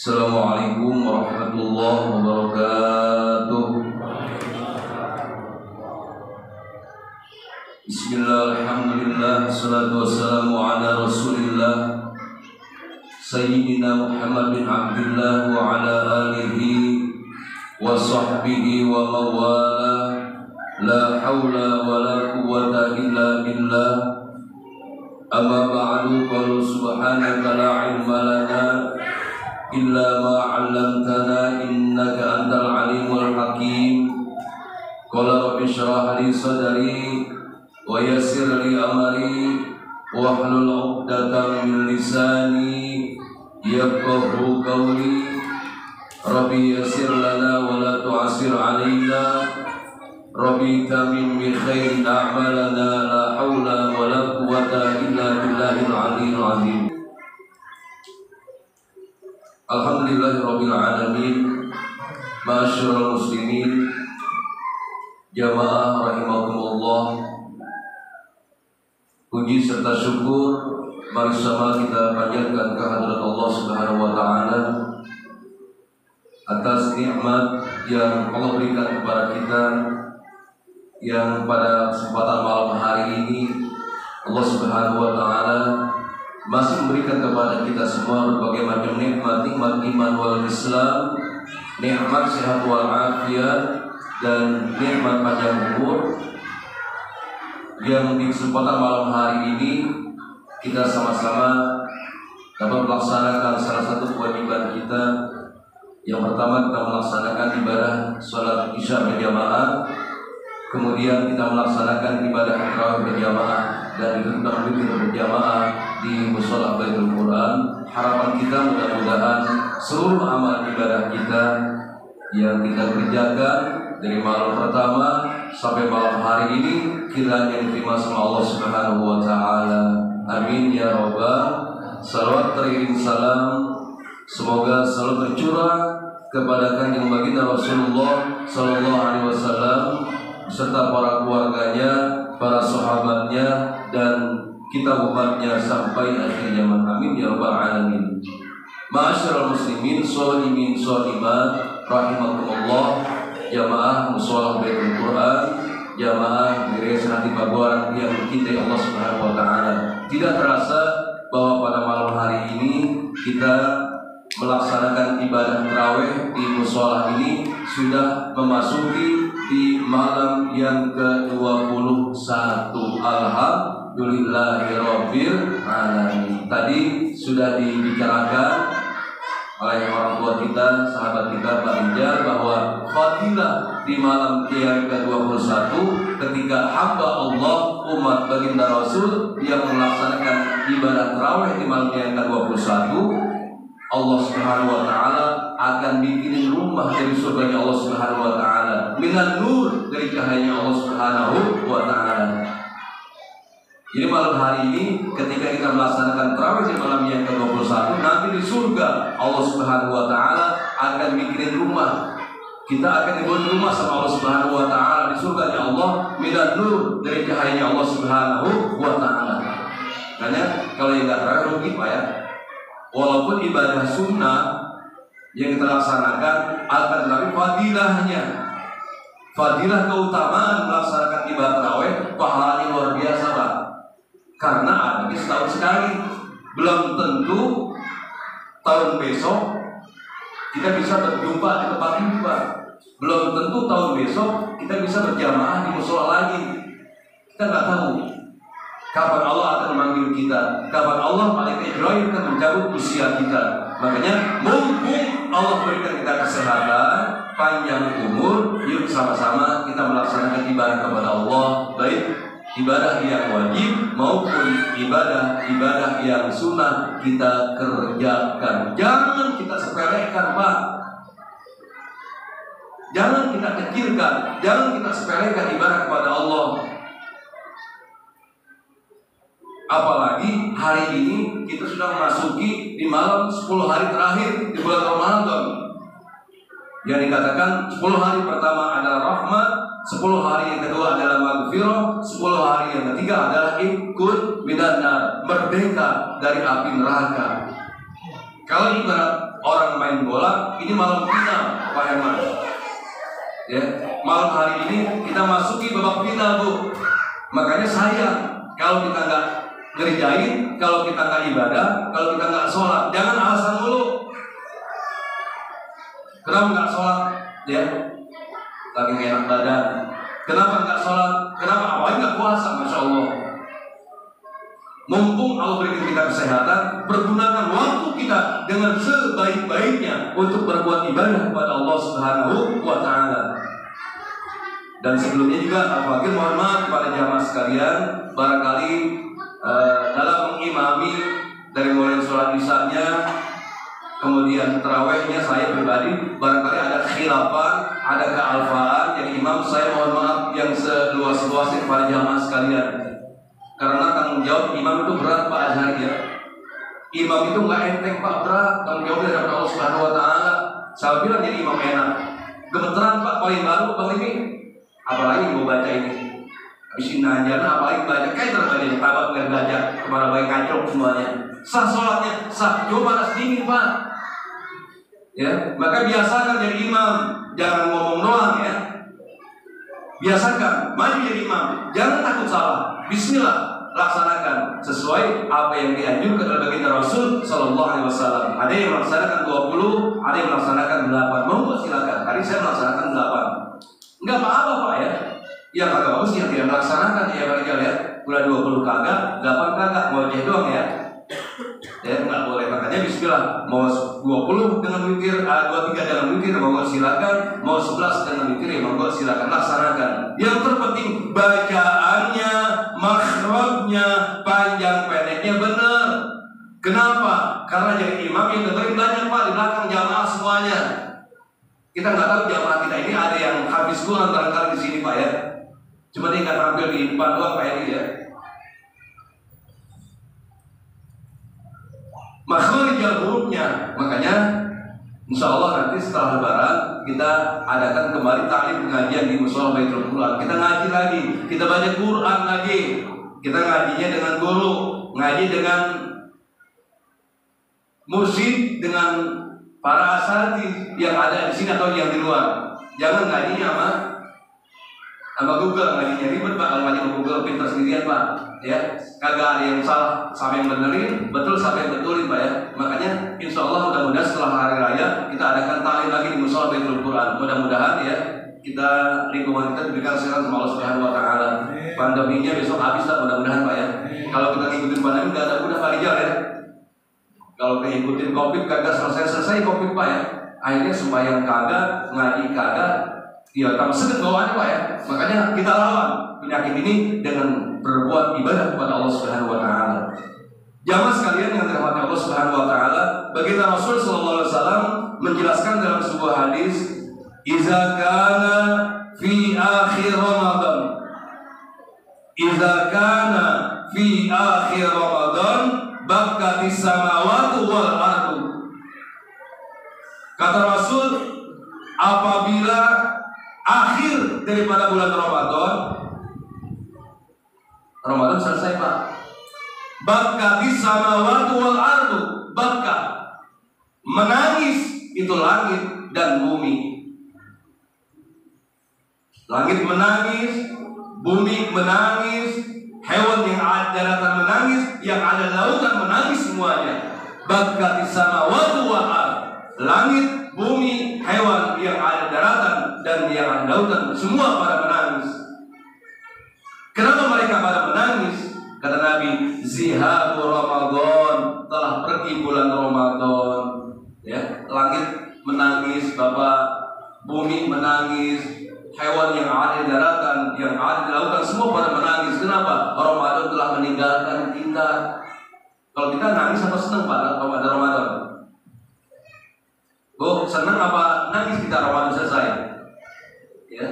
Assalamualaikum warahmatullahi wabarakatuh. Bismillah, alhamdulillah, salatu wassalamu ala rasulillah Sayyidina Muhammad bin Abdullah wa ala alihi wa sahbihi wa mawala. La hawla wa la quwwata illa billah. Amma ba'du, qala subhanaka la ilma lana illa ma 'allamtana innaka antal alimul hakim. Qala rabbi shrah li sadri wa yassir li amri wahlul 'uqdatam min lisani yafqahu qawli. Rabbi yassir lana wa la tu'assir 'alaina. Rabbi tamim bi khairin a'malana. La haula wa la quwwata illa billahil 'aliyyil 'azim. Alhamdulillahirabbil alamin. Ma'asyiral muslimin, jamaah rahimakumullah. Puji serta syukur mari sama kita panjatkan kehadirat Allah Subhanahu wa taala atas nikmat yang Allah berikan kepada kita, yang pada kesempatan malam hari ini Allah Subhanahu wa taala masih memberikan kepada kita semua berbagai macam nikmat iman wal Islam, nikmat sehat wal afiat, dan nikmat panjang umur, yang di kesempatan malam hari ini kita sama-sama dapat melaksanakan salah satu kewajiban kita. Yang pertama, kita melaksanakan ibadah sholat isya berjamaah, kemudian kita melaksanakan ibadah tarawih berjamaah, dan itu kita memimpin berjamaah di mushola Baitul Quran. Harapan kita mudah-mudahan seluruh amal ibadah kita yang kita kerjakan dari malam pertama sampai malam hari ini kiranya diterima sama Allah Subhanahu wa taala. Amin ya rabbal. Salawat teriring salam semoga selalu tercurah kepada kanjeng baginda Rasulullah sallallahu alaihi wasallam beserta para keluarganya, para sahabatnya, dan kita umatnya sampai akhir zaman. Amin ya rabbal alamin. Ma'asyiral muslimin, sholimin, sholimat, rahimakumullah. Jamaah mushola Baitul Quran, jamaah Yayasan Hati Pabuaran yang mencintai Allah Subhanahu wa taala. Tidak terasa bahwa pada malam hari ini kita melaksanakan ibadah tarawih di mushola ini sudah memasuki di malam yang ke-21. Alhamdulillahirabbil alamin. Tadi sudah dibicarakan oleh orang tua kita, sahabat kita Pak Rijal, bahwa fadilah di malam yang ke-21 ketika hamba Allah, umat baginda Rasul yang melaksanakan ibadah tarawih di malam yang ke-21, Allah Subhanahu wa taala akan bikin rumah dari surganya Allah Subhanahu wa taala, minan nur, dari cahayanya Allah Subhanahu wa taala. Jadi malam hari ini ketika kita melaksanakan tarawih di malam yang ke-21, nanti di surga Allah Subhanahu wa taala akan bikin rumah. Kita akan dibuat rumah sama Allah Subhanahu wa taala di surganya Allah, minan nur, dari cahayanya Allah Subhanahu wa taala. Karena kalau yang enggak tarawih rugi Pak ya. Walaupun ibadah sunnah yang kita laksanakan akan tetapi fadilahnya, fadilah keutamaan melaksanakan ibadah tarawih pahalanya luar biasa Pak. Karena ada di setahun sekali. Belum tentu tahun besok kita bisa berjumpa di tempat ini Pak. Belum tentu tahun besok kita bisa berjamaah di mushola lagi. Kita nggak tahu kapan Allah akan memanggil kita, kapan Allah malaikat Jibril akan mencabut usia kita. Makanya mumpung Allah berikan kita kesehatan, panjang umur, yuk sama-sama kita melaksanakan ibadah kepada Allah, baik ibadah yang wajib maupun ibadah yang sunnah kita kerjakan. Jangan kita sepelekan Pak. Jangan kita kecilkan, jangan kita sepelekan ibadah kepada Allah. Apalagi hari ini kita sudah memasuki di malam 10 hari terakhir di bulan Ramadan. Yang dikatakan 10 hari pertama adalah rahmat, 10 hari yang kedua adalah maghfirah, 10 hari yang ketiga adalah ikut minan nar, merdeka dari api neraka. Kalau ibarat orang main bola, ini malam final, Pak Herman. Ya, malam hari ini kita masuki babak final, Bu. Makanya sayang kalau kita nggak ngerjain, kalau kita nggak ibadah, kalau kita nggak sholat. Jangan alasan mulu. Kenapa nggak sholat? Ya, lagi nggak enak badan. Kenapa nggak sholat? Kenapa awalnya nggak puasa? Masya Allah. Mumpung Allah berikan kita kesehatan, pergunakan waktu kita dengan sebaik-baiknya untuk berbuat ibadah kepada Allah Subhanahu wa Ta'ala. Dan sebelumnya juga Al-Fakir mohon maaf kepada jamaah sekalian, barangkali dalam mengimami dari mulai sholat isya-nya, kemudian tarawihnya saya pribadi barangkali ada khilafan, ada kealfaan. Jadi imam saya mohon maaf yang seluas-luasnya kepada jamaah sekalian. Karena tanggung jawab imam itu berat Pak Azhari ya. Imam itu nggak enteng Pak, berat tanggung jawab dari Allah Subhanahu Wa Taala. Saya bilang jadi imam enak. Gemeteran Pak paling baru Bang ini. Apalagi mau baca ini. Habis ini nanjana apalagi baca kayak terbaca tabak nggak baca kemana baik kacau semuanya. Sah sholatnya sah, coba panas dingin Pak. Ya, maka biasakan jadi imam, jangan ngomong doang ya. Biasakan, maju jadi imam, jangan takut salah. Bismillah, laksanakan sesuai apa yang dianjurkan oleh baginda Rasul Sallallahu Alaihi Wasallam. Ada yang melaksanakan 20, ada yang melaksanakan 8. Monggo silakan. Tadi saya melaksanakan 8. Enggak apa-apa Pak ya. Yang kagak bagus yang tidak melaksanakan ya barangkali ya. Udah 20 kagak, 8 kagak, mau aja doang ya. Ya nggak boleh, makanya bismillah. Mau 20 dengan witir, 23 dengan witir, monggo silakan. Mau 11 dengan witir, ya monggo silakan, laksanakan. Yang terpenting bacaannya, makhrajnya, panjang pendeknya benar. Kenapa? Karena jadi imam yang dengerin banyak Pak di belakang jamaah semuanya. Kita nggak tahu jamaah kita ini ada yang habis Quran barangkali di sini Pak ya. Cuma dia nggak tampil di depan doang Pak ini ya. Makhrajal hurufnya, makanya insya Allah nanti setelah Lebaran kita adakan kembali taklim pengajian di Mushola Baitul Quran. Kita ngaji lagi, kita baca Quran lagi, kita ngajinya dengan guru, ngaji dengan musik, dengan para asatidz yang ada di sini atau yang di luar. Jangan ngajinya sama Google, ngajinya ribet Pak. Kalau ngaji sama Google pintar sendirian Pak. Ya, kagak ada yang salah, sama yang benerin, betul sama yang betulin Pak ya. Makanya insya Allah mudah-mudahan setelah hari raya kita adakan taklim lagi di Mushola Baitul Quran. Mudah-mudahan ya kita lingkungan kita diberikan kesehatan sama Allah Subhanahu Wa Taala. Pandeminya besok habis lah mudah-mudahan Pak ya. Kalau kita ngikutin pandemi nggak ada udah Pak Rijal ya. Kalau kita ngikutin COVID kagak selesai COVID Pak ya. Akhirnya sembahyang kagak, ngaji kagak, ya tambah sedih bawaannya Pak ya. Makanya kita lawan penyakit ini dengan berbuat ibadah kepada Allah Subhanahu Wa Taala. Jamaah sekalian yang dirahmati Allah Subhanahu Wa Taala, baginda Rasul Sallallahu Alaihi Wasallam menjelaskan dalam sebuah hadis, "Iza kana fi akhir Ramadan, iza kana fi akhir Ramadan, bakatis samawati wal ardu." Kata Rasul, apabila akhir daripada bulan Ramadan selesai Pak, bakatis samawati wal ardu, baka menangis itu langit dan bumi. Langit menangis, bumi menangis, hewan yang ada daratan menangis, yang ada lautan menangis semuanya. Bakatis samawati wal ardu, langit, bumi, hewan yang ada daratan dan yang ada lautan semua pada menangis. Kenapa mereka pada menangis? Kata Nabi, zihabu Ramadan, telah pergi bulan Ramadan. Ya, langit menangis, Bapak, bumi menangis, hewan yang ada di daratan, yang ada di lautan semua pada menangis. Kenapa? Ramadan telah meninggalkan kita. Kalau kita nangis apa senang Pak kalau ada Ramadan? Bu, senang apa nangis kita Ramadan selesai? Ya.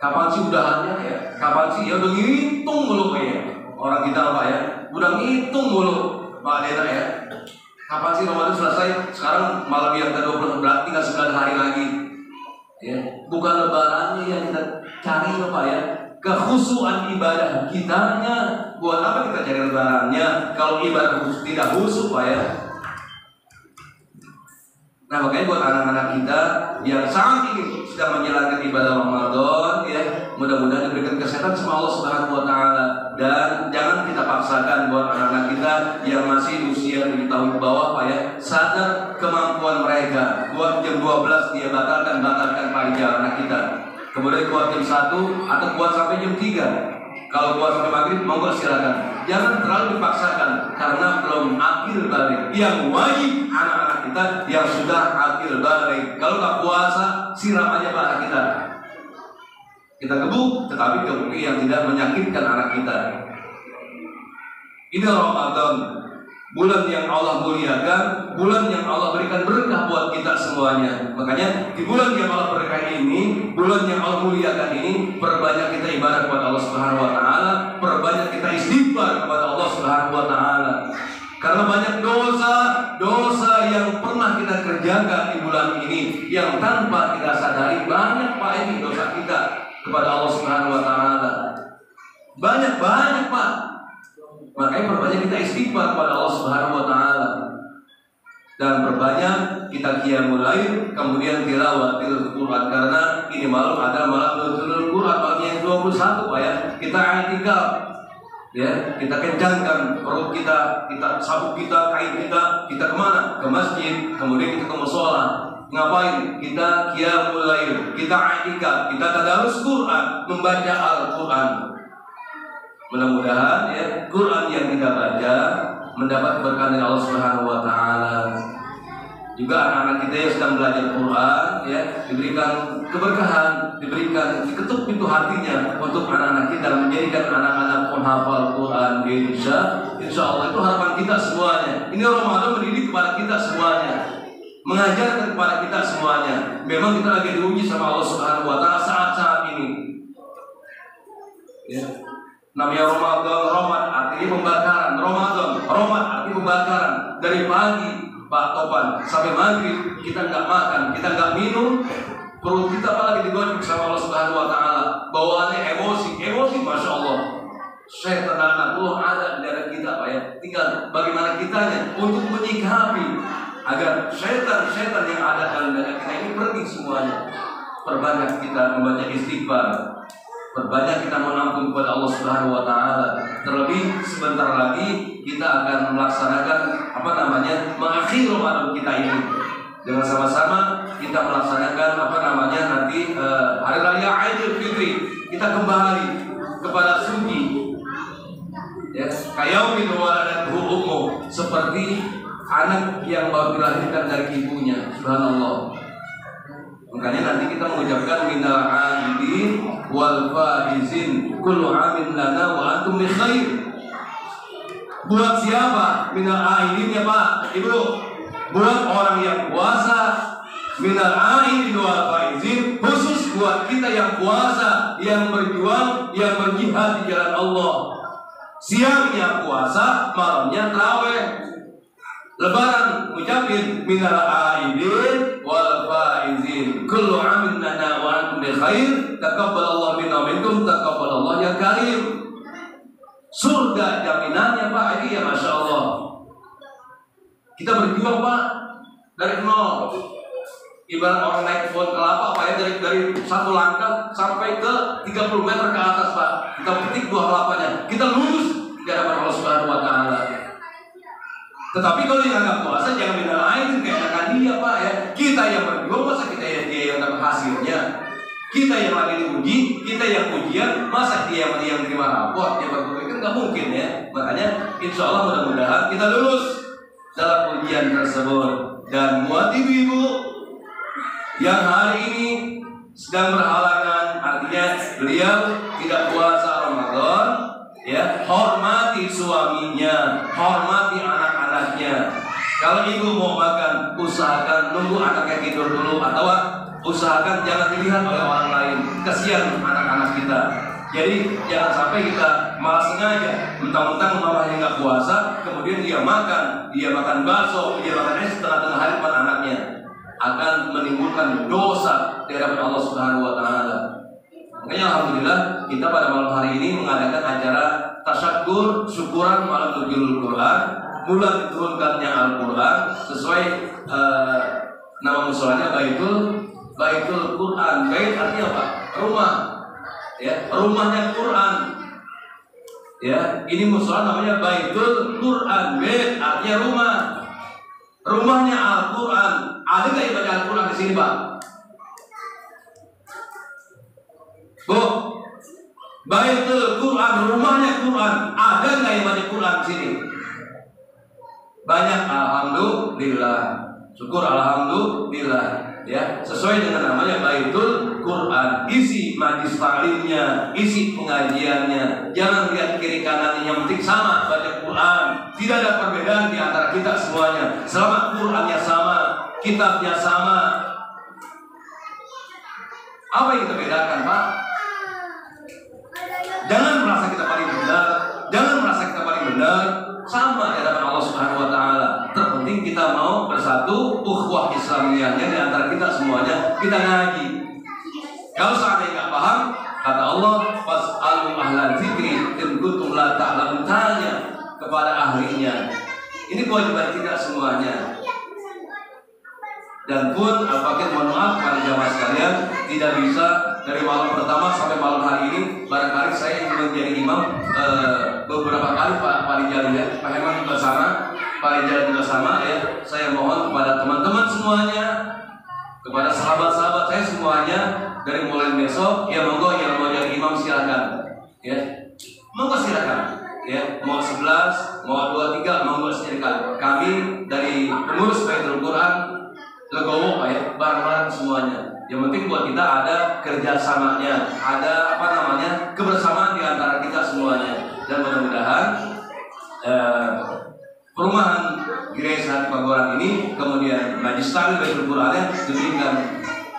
Kapan sih udahannya ya? Kapan sih? Ya udah ngitung mulu Pak ya. Orang kita Pak ya, udah ngitung mulu Pak Dena ya. Kapan sih Ramadan selesai? Sekarang malam yang ke-20 berarti tinggal 9 hari lagi. Ya, bukan lebarannya yang kita cari Pak ya. Kekhusyuan ibadah kitanya. Buat apa kita cari lebarannya kalau ibadah tidak khusyuk Pak ya? Nah makanya buat anak-anak kita yang saat ini sedang menjalankan ibadah Ramadan, ya mudah-mudahan diberikan kesehatan sama Allah Subhanahu Wa Taala, dan jangan kita paksakan buat anak-anak kita yang masih usia 7 tahun ke bawah, Pak ya, sadar kemampuan mereka. Buat jam 12 dia batalkan pagi anak kita. Kemudian buat jam 1 atau buat sampai jam 3. Kalau buat sampai maghrib, monggo silakan. Jangan terlalu dipaksakan karena belum akil balik. Yang wajib anak-anak kita yang sudah akil balik. Kalau nggak puasa, siram aja anak kita. Kita gebuk, tetapi gebuk yang tidak menyakitkan anak kita. Ini Ramadan, bulan yang Allah muliakan, bulan yang Allah berikan berkah buat kita semuanya. Makanya di bulan yang Allah berkah ini, bulan yang Allah muliakan ini, perbanyak kita ibadah kepada Allah Subhanahu Wa Taala, perbanyak kita istighfar kepada Allah Subhanahu Wa Taala. Karena banyak dosa yang pernah kita kerjakan di bulan ini yang tanpa kita sadari, banyak Pak ini dosa kita kepada Allah Subhanahu Wa Taala. Banyak Pak. Makanya perbanyak kita istighfar kepada Allah Subhanahu Wa Taala, dan perbanyak kita qiyamul lail, kemudian tilawatil Quran, karena ini malam ada malam nuzulul Quran, malam yang 21 Pak ya. Kita i'tikaf, ya kita kencangkan perut kita sabuk kita, kain kita kemana? Ke masjid, kemudian kita ke mushola. Ngapain? Kita qiyamul lail, kita i'tikaf, kita tadarus Quran, membaca Al-Quran. Mudah-mudahan ya Quran yang kita baca mendapat berkah dari Allah Subhanahu Wa Taala. Juga anak-anak kita yang sedang belajar Quran, ya diberikan keberkahan, diberikan diketuk pintu hatinya untuk anak-anak kita menjadikan anak-anak penghafal Quran di Indonesia. Insya Allah itu harapan kita semuanya. Ini Ramadan mendidik kepada kita semuanya, mengajarkan kepada kita semuanya. Memang kita lagi diuji sama Allah Subhanahu Wa Taala saat-saat ini. Ya. Namanya Ramadan artinya pembakaran. Ramadan artinya pembakaran. Dari pagi Pak Topan sampai maghrib kita nggak makan, kita nggak minum, perut kita apalagi digocek sama Allah Subhanahu Wa Taala. Bawaannya emosi, masya Allah. Syaitan anak Allah ada di dalam kita Pak ya. Tinggal bagaimana kitanya untuk menyikapi agar syaitan yang ada dalam dada kita ini pergi semuanya. Perbanyak kita membaca istighfar, perbanyak kita mengampun kepada Allah Subhanahu Wa Taala. Terlebih sebentar lagi kita akan melaksanakan mengakhiri Ramadan kita ini. Dengan sama-sama kita melaksanakan nanti hari raya Aidil Fitri. Kita kembali kepada suci. Ya, kayaumin waladatuhu ummuh, seperti anak yang baru dilahirkan dari ibunya. Subhanallah. Makanya nanti kita mengucapkan minal aidin wal faizin kullu amin lana wa antum bi khair. Buat siapa? Minal aidin ya Pak, Ibu. Buat orang yang puasa, minal aidin wal faizin, khusus buat kita yang puasa, yang berjuang, yang berjihad di jalan Allah. Siangnya puasa, malamnya tarawih. Lebaran ucapin minal aidin wal faizin kullu amin lana wa antum bi khair taqabbalallahu minna wa minkum taqabbalallahu ya karim. Surga jaminannya Pak, ini ya Masya Allah. Kita berjuang Pak dari nol. Ibarat orang naik pohon kelapa Pak ya, dari satu langkah sampai ke 30 meter ke atas Pak. Kita petik buah kelapanya, kita lulus di hadapan Allah Subhanahu Wa Taala. Tetapi kalau yang nggak puasa jangan minta lain kayak dia Pak ya. Kita yang berjuang, masa kita dia yang dapat hasilnya? Kita yang lagi diuji, kita yang ujian, masa dia yang terima rapor, dia berbuat kan nggak mungkin ya. Makanya insya Allah mudah-mudahan kita lulus dalam ujian tersebut. Dan buat ibu-ibu yang hari ini sedang berhalangan, artinya beliau tidak puasa Ramadan, ya hormati suaminya, hormati anak-anaknya. Kalau ibu mau makan, usahakan nunggu anaknya tidur dulu, atau usahakan jangan dilihat oleh orang lain. Kasihan anak-anak kita. Jadi jangan sampai kita malah sengaja mentang-mentang mamanya nggak puasa, kemudian dia makan bakso, dia makan es tengah-tengah hari depan anaknya, akan menimbulkan dosa di hadapan Allah Subhanahu Wa Taala. Makanya alhamdulillah kita pada malam hari ini mengadakan acara tasyakur syukuran malam nuzulul Quran, bulan diturunkannya Al-Quran sesuai Nama musolanya Baitul Quran. Bait artinya apa? Rumah. Ya, rumahnya Quran. Ya, ini musola namanya Baitul Quran. Bait artinya rumah. Rumahnya Al-Quran. Ada nggak yang baca Al-Quran di sini, Pak? Bu, Baitul Quran, rumahnya Quran. Ada nggak yang baca Quran di sini? Banyak, alhamdulillah. Syukur alhamdulillah. Ya, sesuai dengan namanya Baitul Quran. Isi majlis taklimnya, isi pengajiannya. Jangan lihat kiri kanannya, yang penting sama baca Quran. Tidak ada perbedaan di antara kita semuanya. Selama Qurannya sama, kitabnya sama. Apa yang kita bedakan, Pak? Jangan merasa kita paling benar, jangan merasa kita paling benar. Sama di hadapan Allah Subhanahu wa taala. Terpenting kita mau bersatu, ukhuwah Islamiyahnya di antara kita semuanya, kita ngaji. Kalau seandainya enggak paham, kata Allah, fas'alu ahlan dzikri in kuntum la ta'lamun, tanya kepada ahlinya. Ini kewajiban kita semuanya. Dan pun Al-Fakir mohon maaf kepada jamaah sekalian, tidak bisa dari malam pertama sampai malam hari ini. Barangkali saya yang menjadi imam beberapa kali Pak Rijal ya, Pak Herman juga sama, Pak Rijal juga sama ya. Saya mohon kepada teman-teman semuanya, kepada sahabat-sahabat saya semuanya, dari mulai besok ya monggo yang mau jadi imam silakan ya, monggo silakan ya, mau 11, mau 23, monggo silakan. Kami dari pengurus Baitul Quran legowo Pak ya, bareng-bareng semuanya. Yang penting buat kita ada kerjasamanya, ada kebersamaan di antara kita semuanya. Dan mudah-mudahan perumahan Gereja Pagoran ini, kemudian Majlis Taklim Baitul Qurannya diberikan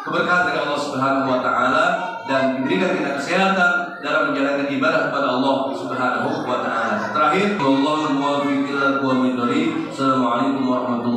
keberkahan dari Allah Subhanahu wa taala dan diberikan kita kesehatan dalam menjalankan ibadah kepada Allah Subhanahu wa taala. Terakhir, wallahu muwaffiq ila aqwamit thoriq. Assalamualaikum warahmatullahi wabarakatuh.